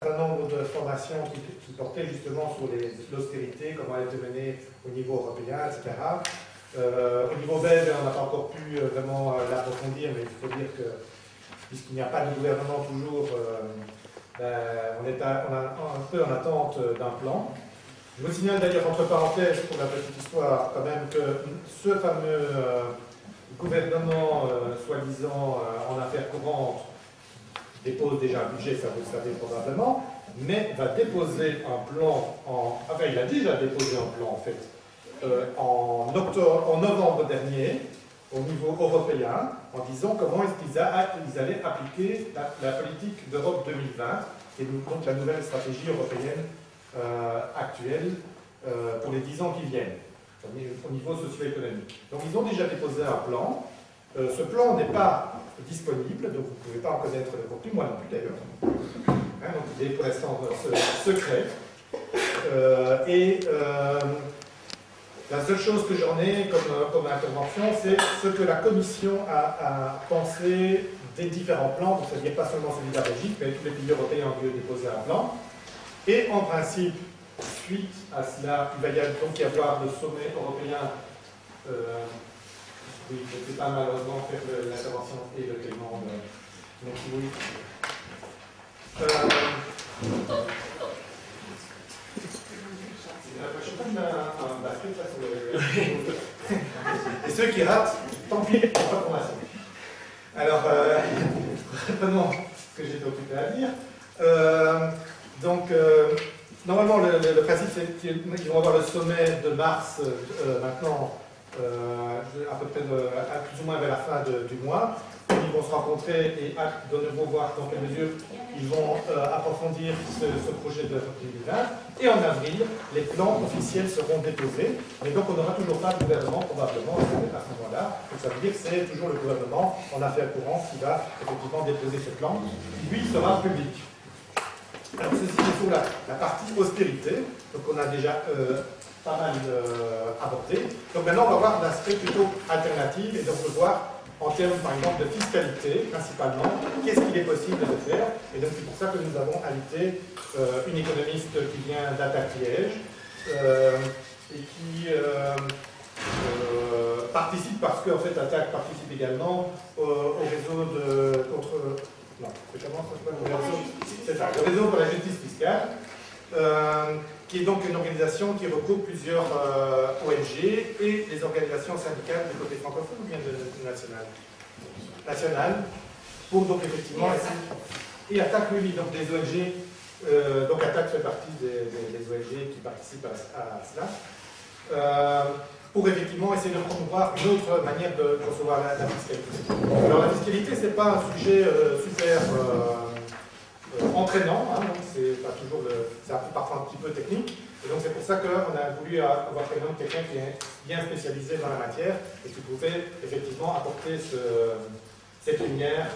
un certain nombre de formations qui portaient justement sur l'austérité, comment elle était menée au niveau européen, etc. Au niveau belge, on n'a pas encore pu vraiment l'approfondir, mais il faut dire que, puisqu'il n'y a pas de gouvernement toujours, on est un peu en attente d'un plan. Je vous signale d'ailleurs, entre parenthèses, pour la petite histoire, quand même, que ce fameux gouvernement, soi-disant en affaires courantes, dépose déjà un budget, ça vous le savez probablement, mais va déposer un plan, enfin il a déjà déposé un plan en fait, en novembre dernier, au niveau européen, en disant comment est-ce qu'ils allaient appliquer la politique d'Europe 2020, et donc la nouvelle stratégie européenne actuelle pour les 10 ans qui viennent, au niveau socio-économique. Donc ils ont déjà déposé un plan. Ce plan n'est pas disponible, donc vous ne pouvez pas en connaître le contenu, moi non plus d'ailleurs. Donc il est pour l'instant secret. La seule chose que j'en ai comme intervention, c'est ce que la Commission a pensé des différents plans, c'est-à-dire pas seulement celui de la Belgique, mais tous les pays européens ont dû déposer un plan. Et en principe, suite à cela, il va donc y avoir le sommet européen. Oui, je ne peux pas malheureusement faire l'intervention et le paiement. Donc oui. Je sais pas si un basket là sur le. Et ceux qui ratent, tant pis, pas de formation. Alors, reprenons ce que j'étais occupé à dire. Normalement, le principe, c'est qu'ils vont avoir le sommet de mars maintenant. À peu près plus ou moins vers la fin du mois. Ils vont se rencontrer et de nouveau voir dans quelle mesure ils vont approfondir ce projet de 2020. Et en avril, les plans officiels seront déposés. Mais donc on n'aura toujours pas de gouvernement probablement à ce moment-là. Donc ça veut dire que c'est toujours le gouvernement en affaires courantes qui va effectivement déposer ce plan. Lui sera public. Alors ceci est sur la partie austérité. Donc on a déjà pas mal abordé. Donc maintenant, on va voir l'aspect plutôt alternatif et donc on va voir en termes, par exemple, de fiscalité, principalement, qu'est-ce qu'il est possible de faire. Et donc c'est pour ça que nous avons invité une économiste qui vient d'Attaque Liège et qui participe, parce qu'en fait, Attaque participe également au réseau de... Non, c'est comment ça s'appelle? C'est ça, le réseau pour la justice fiscale. Qui est donc une organisation qui regroupe plusieurs ONG et les organisations syndicales du côté francophone ou bien de national. National, pour donc effectivement et Attaque, oui, donc des ONG, donc Attaque fait partie des ONG qui participent à cela, pour effectivement essayer de promouvoir une autre manière de concevoir la fiscalité. Alors la fiscalité, c'est pas un sujet super entraînant, hein, donc c'est pas toujours c'est parfois un petit peu technique, et donc c'est pour ça qu'on a voulu avoir quelqu'un qui est bien spécialisé dans la matière et qui pouvait effectivement apporter cette lumière.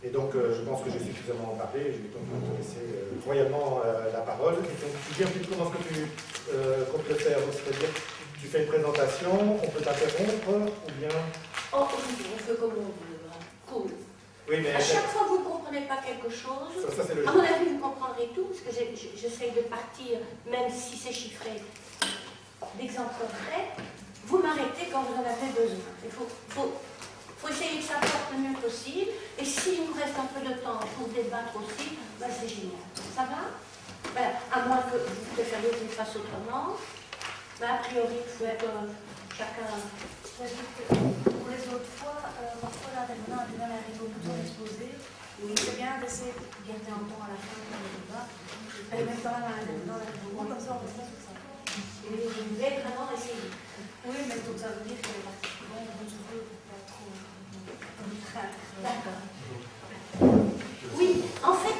Et donc je pense que j'ai suffisamment parlé, je vais donc te laisser royalement la parole. Et donc tu dis un petit peu comment est-ce que tu comptes le faire, c'est-à-dire tu fais une présentation, on peut t'interrompre ou bien. Oh, on fait comme on veut, cool. Oui, mais à chaque fois que vous ne comprenez pas quelque chose, ça, à mon avis, vous comprendrez tout, parce que j'essaye de partir, même si c'est chiffré, d'exemples concrets. Vous m'arrêtez quand vous en avez besoin. Il faut essayer que ça porte le mieux possible, et s'il nous reste un peu de temps pour débattre aussi, ben c'est génial. Ça va? Ben, à moins que vous préfériez qu'on fasse autrement, ben, a priori, il faut être chacun... Pour les autres fois, parfois l'intervenant a du mal à arriver au bouton d'exposer. Oui, c'est bien d'essayer de garder un temps à la fin du débat. Elle met quand même à l'intervenant la réponse, comme ça on reste pas sur ça. Et je voulais vraiment essayer. Oui, mais donc ça veut dire que les participants vont se faire pas trop D'accord. Oui, en fait,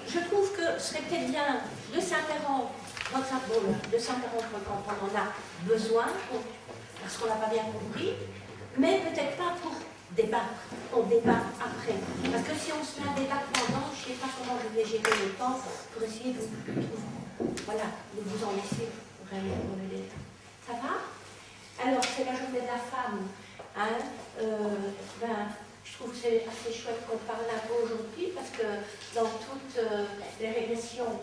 je trouve que ce serait peut-être bien de s'interrompre quand on en a besoin, parce qu'on n'a pas bien compris, mais peut-être pas pour débattre. On débat après. Parce que si on se met à débattre pendant, je ne sais pas comment je vais gérer le temps pour essayer de vous en laisser vraiment pour le débat. Ça va? Alors, c'est la journée de la femme. Hein, je je trouve que c'est assez chouette qu'on parle d'impôt aujourd'hui parce que dans toutes les régressions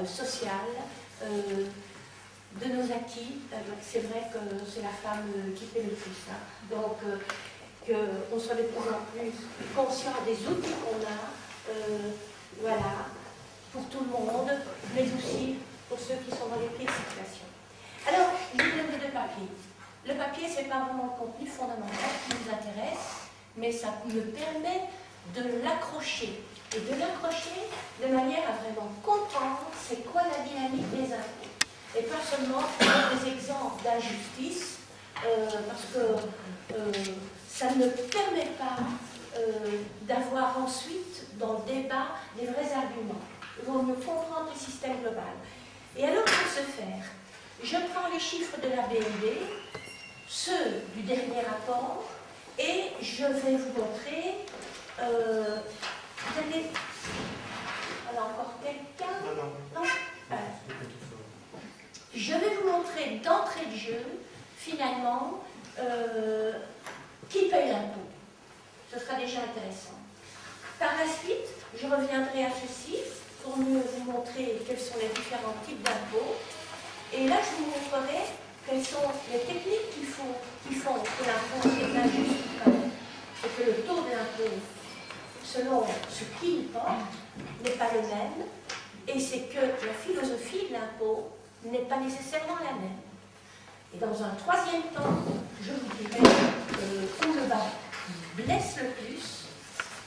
sociales de nos acquis, c'est vrai que c'est la femme qui paie le plus. Hein. Donc, qu'on soit de plus en plus conscient des outils qu'on a, voilà, pour tout le monde, mais aussi pour ceux qui sont dans les pires situations. Alors, je vous donne deux papiers. Le papier, ce n'est pas vraiment le contenu fondamental qui nous intéresse, mais ça me permet de l'accrocher. Et de l'accrocher de manière à vraiment comprendre c'est quoi la dynamique des impôts. Et pas seulement des exemples d'injustice, parce que ça ne permet pas d'avoir ensuite dans le débat des vrais arguments. Il vaut mieux comprendre le système global. Et alors, pour ce faire, je prends les chiffres de la BND, ceux du dernier rapport, et je vais vous montrer. Vous avez. Alors, encore quelqu'un? Non. Je vais vous montrer d'entrée de jeu, finalement, qui paye l'impôt. Ce sera déjà intéressant. Par la suite, je reviendrai à ceci pour mieux vous montrer quels sont les différents types d'impôts. Et là, je vous montrerai quelles sont les techniques qui font que l'impôt est injuste quand même. C'est que le taux de l'impôt, selon ce qu'il porte, n'est pas le même. Et c'est que la philosophie de l'impôt n'est pas nécessairement la même. Et dans un troisième temps, je vous dirai où le bas blesse le plus,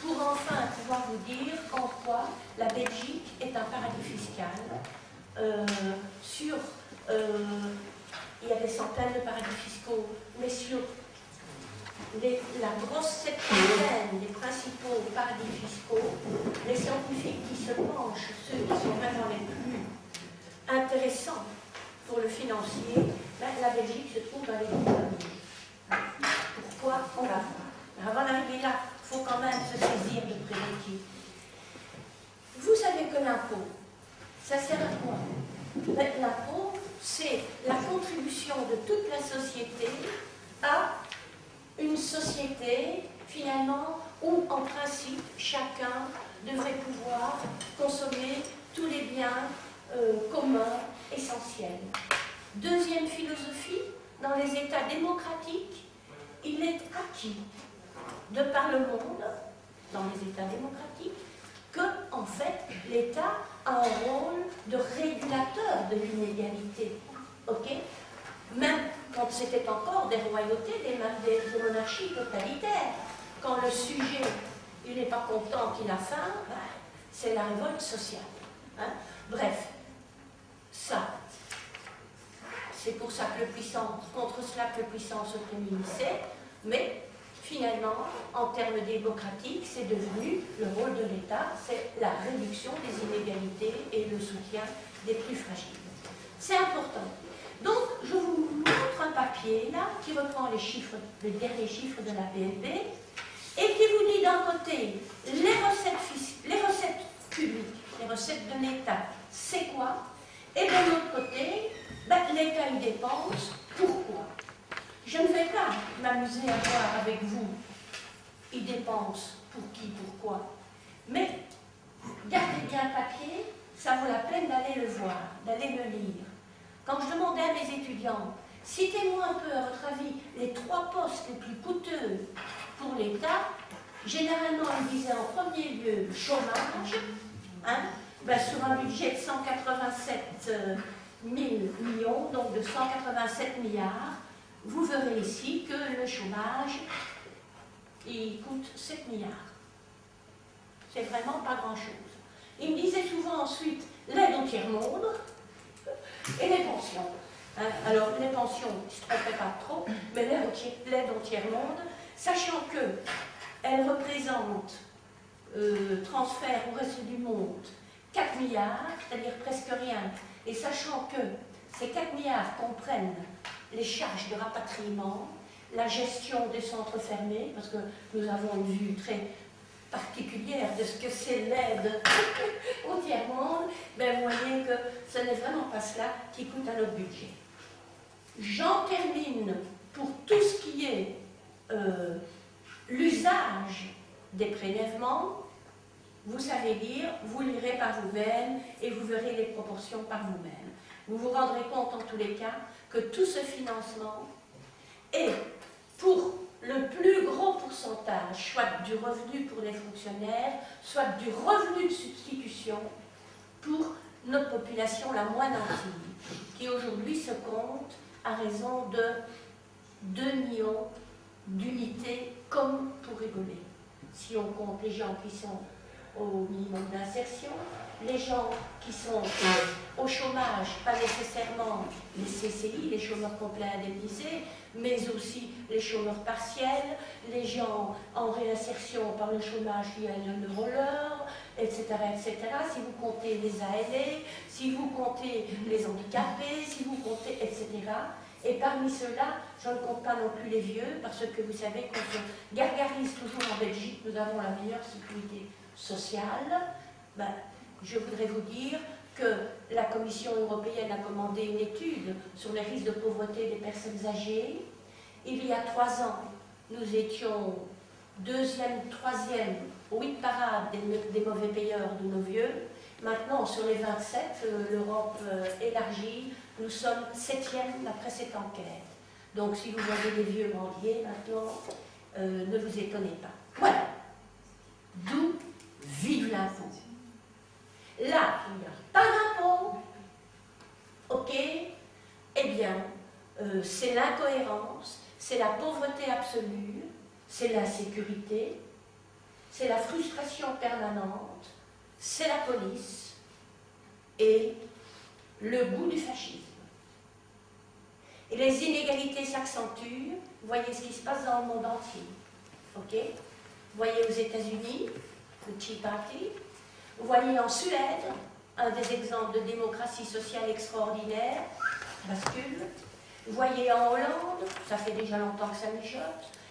pour enfin pouvoir vous dire en quoi la Belgique est un paradis fiscal. Il y a des centaines de paradis fiscaux, mais sur la grosse septantaine des principaux paradis fiscaux, les scientifiques qui se penchent, ceux qui sont vraiment les plus intéressants pour le financier, ben, la Belgique se trouve dans les deux. Pourquoi? On va voir. Avant d'arriver là, il faut quand même se saisir de prérequis. Vous savez que l'impôt, ça sert à quoi? L'impôt, c'est la contribution de toute la société à une société, finalement, où, en principe, chacun devrait pouvoir consommer tous les biens communs, essentiels. Deuxième philosophie, dans les États démocratiques, il est acquis, de par le monde, dans les États démocratiques, que, en fait, l'État a un rôle de régulateur de l'inégalité. Ok? Même quand c'était encore des royautés, des monarchies totalitaires. Quand le sujet, il n'est pas content qu'il a faim, ben, c'est la révolte sociale. Hein? Bref, ça, c'est pour ça que le puissant, contre cela que le puissant se prémunissait, mais finalement, en termes démocratiques, c'est devenu le rôle de l'État, c'est la réduction des inégalités et le soutien des plus fragiles. C'est important. Donc, je vous montre un papier, là, qui reprend les derniers chiffres de la BNP, et qui vous dit d'un côté, les recettes publiques, les recettes de l'État, c'est quoi? Et de l'autre côté, ben, l'État y dépense, pourquoi? Je ne vais pas m'amuser à voir avec vous, il dépense pour qui, pourquoi. Mais, gardez bien le papier, ça vaut la peine d'aller le voir, d'aller le lire. Quand je demandais à mes étudiants, citez-moi un peu, à votre avis, les 3 postes les plus coûteux pour l'État, généralement, ils disaient en premier lieu le chômage, hein, ben, sur un budget de 187 000 millions, donc de 187 milliards, vous verrez ici que le chômage, il coûte 7 milliards. C'est vraiment pas grand-chose. Il me disait souvent ensuite l'aide au tiers-monde et les pensions. Hein, alors, les pensions, je ne se trompais pas trop, mais l'aide au tiers-monde, sachant qu'elle représente, transfert au reste du monde, 4 milliards, c'est-à-dire presque rien, et sachant que ces 4 milliards comprennent les charges de rapatriement, la gestion des centres fermés, parce que nous avons une vue très particulière de ce que c'est l'aide au tiers-monde, ben vous voyez que ce n'est vraiment pas cela qui coûte à notre budget. J'en termine pour tout ce qui est l'usage des prélèvements, vous savez lire, vous lirez par vous-même et vous verrez les proportions par vous-même. Vous vous rendrez compte en tous les cas que tout ce financement est pour le plus gros pourcentage, soit du revenu pour les fonctionnaires, soit du revenu de substitution pour notre population la moins nantie, qui aujourd'hui se compte à raison de 2 millions d'unités, comme pour rigoler. Si on compte les gens qui sont au minimum d'insertion, les gens qui sont au chômage, pas nécessairement les CCI, les chômeurs complets indemnisés, mais aussi les chômeurs partiels, les gens en réinsertion par le chômage via le neurologue, etc., etc. Si vous comptez les ALE, si vous comptez les handicapés, si vous comptez, etc. Et parmi ceux-là, je ne compte pas non plus les vieux, parce que vous savez qu'on se gargarise toujours en Belgique, nous avons la meilleure sécurité sociale. Ben, je voudrais vous dire que la Commission européenne a commandé une étude sur les risques de pauvreté des personnes âgées. Il y a 3 ans, nous étions 2e, 3e au hit parade des mauvais payeurs de nos vieux. Maintenant, sur les 27, l'Europe élargie, nous sommes 7e d'après cette enquête. Donc, si vous voyez des vieux mendier maintenant, ne vous étonnez pas. Voilà. D'où vive l'impôt. Là, il n'y a pas d'impôt, ok? Eh bien, c'est l'incohérence, c'est la pauvreté absolue, c'est l'insécurité, c'est la frustration permanente, c'est la police et le goût du fascisme. Et les inégalités s'accentuent, voyez ce qui se passe dans le monde entier, ok? Vous voyez aux États-Unis, le Tea Party. Vous voyez en Suède, un des exemples de démocratie sociale extraordinaire, bascule. Vous voyez en Hollande, ça fait déjà longtemps que ça mijote.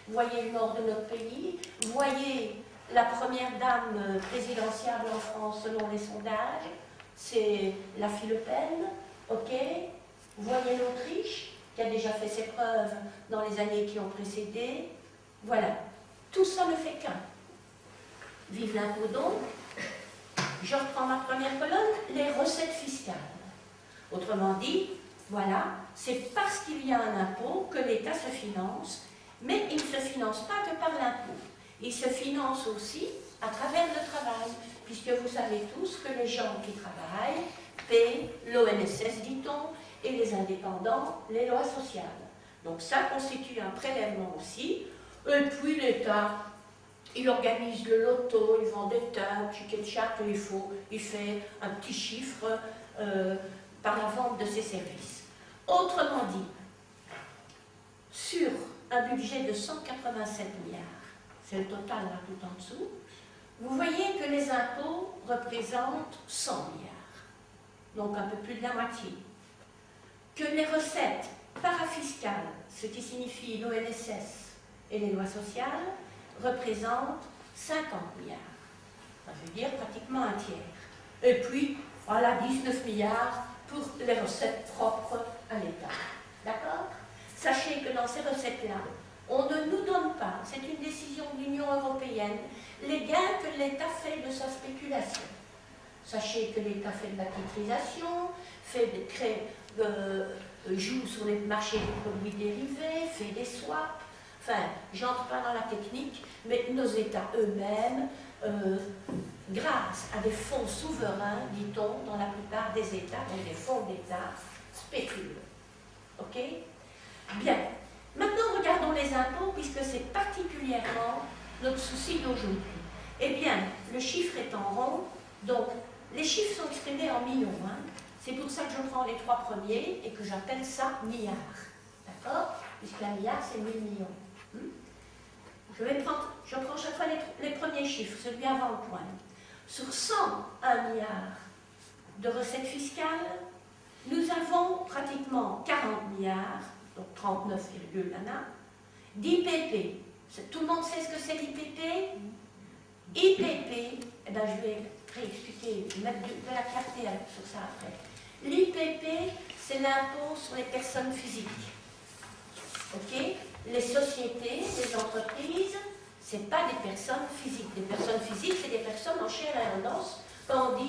Vous voyez le nord de notre pays. Vous voyez la première dame présidentiable en France selon les sondages, c'est la fille Le Pen, ok. Vous voyez l'Autriche, qui a déjà fait ses preuves dans les années qui ont précédé. Voilà. Tout ça ne fait qu'un. Vive l'impôt donc. Je reprends ma première colonne, les recettes fiscales. Autrement dit, voilà, c'est parce qu'il y a un impôt que l'État se finance, mais il ne se finance pas que par l'impôt. Il se finance aussi à travers le travail, puisque vous savez tous que les gens qui travaillent paient l'ONSS, dit-on, et les indépendants, les lois sociales. Donc ça constitue un prélèvement aussi, et puis l'État, il organise le loto, il vend des tas, chicken chat, il fait un petit chiffre par la vente de ses services. Autrement dit, sur un budget de 187 milliards, c'est le total là tout en dessous, vous voyez que les impôts représentent 100 milliards, donc un peu plus de la moitié. Que les recettes parafiscales, ce qui signifie l'ONSS et les lois sociales, représentent 50 milliards. Ça veut dire pratiquement un tiers. Et puis, voilà, 19 milliards pour les recettes propres à l'État. D'accord? Sachez que dans ces recettes-là, on ne nous donne pas, c'est une décision de l'Union européenne, les gains que l'État fait de sa spéculation. Sachez que l'État fait de la titrisation, joue sur les marchés des produits dérivés, fait des swaps. Enfin, j'entre pas dans la technique, mais nos États eux-mêmes, grâce à des fonds souverains, dit-on, dans la plupart des États, donc des fonds d'État, spéculent. Ok? Bien. Maintenant, regardons les impôts, puisque c'est particulièrement notre souci d'aujourd'hui. Eh bien, le chiffre est en rond, donc les chiffres sont exprimés en millions. Hein. C'est pour ça que je prends les 3 premiers et que j'appelle ça milliards. D'accord? Puisqu'un milliard, c'est 1000 millions. Je prends chaque fois les premiers chiffres, celui avant le point. Sur 101 milliards de recettes fiscales, nous avons pratiquement 40 milliards, donc 39, d'IPP. Tout le monde sait ce que c'est l'IPP? IPP, eh ben, je vais réexpliquer, mettre de la clarté sur ça après. L'IPP, c'est l'impôt sur les personnes physiques. Ok? Les sociétés, les entreprises, Ce n'est pas des personnes physiques. Des personnes physiques, c'est des personnes en chair et en os. Quand on dit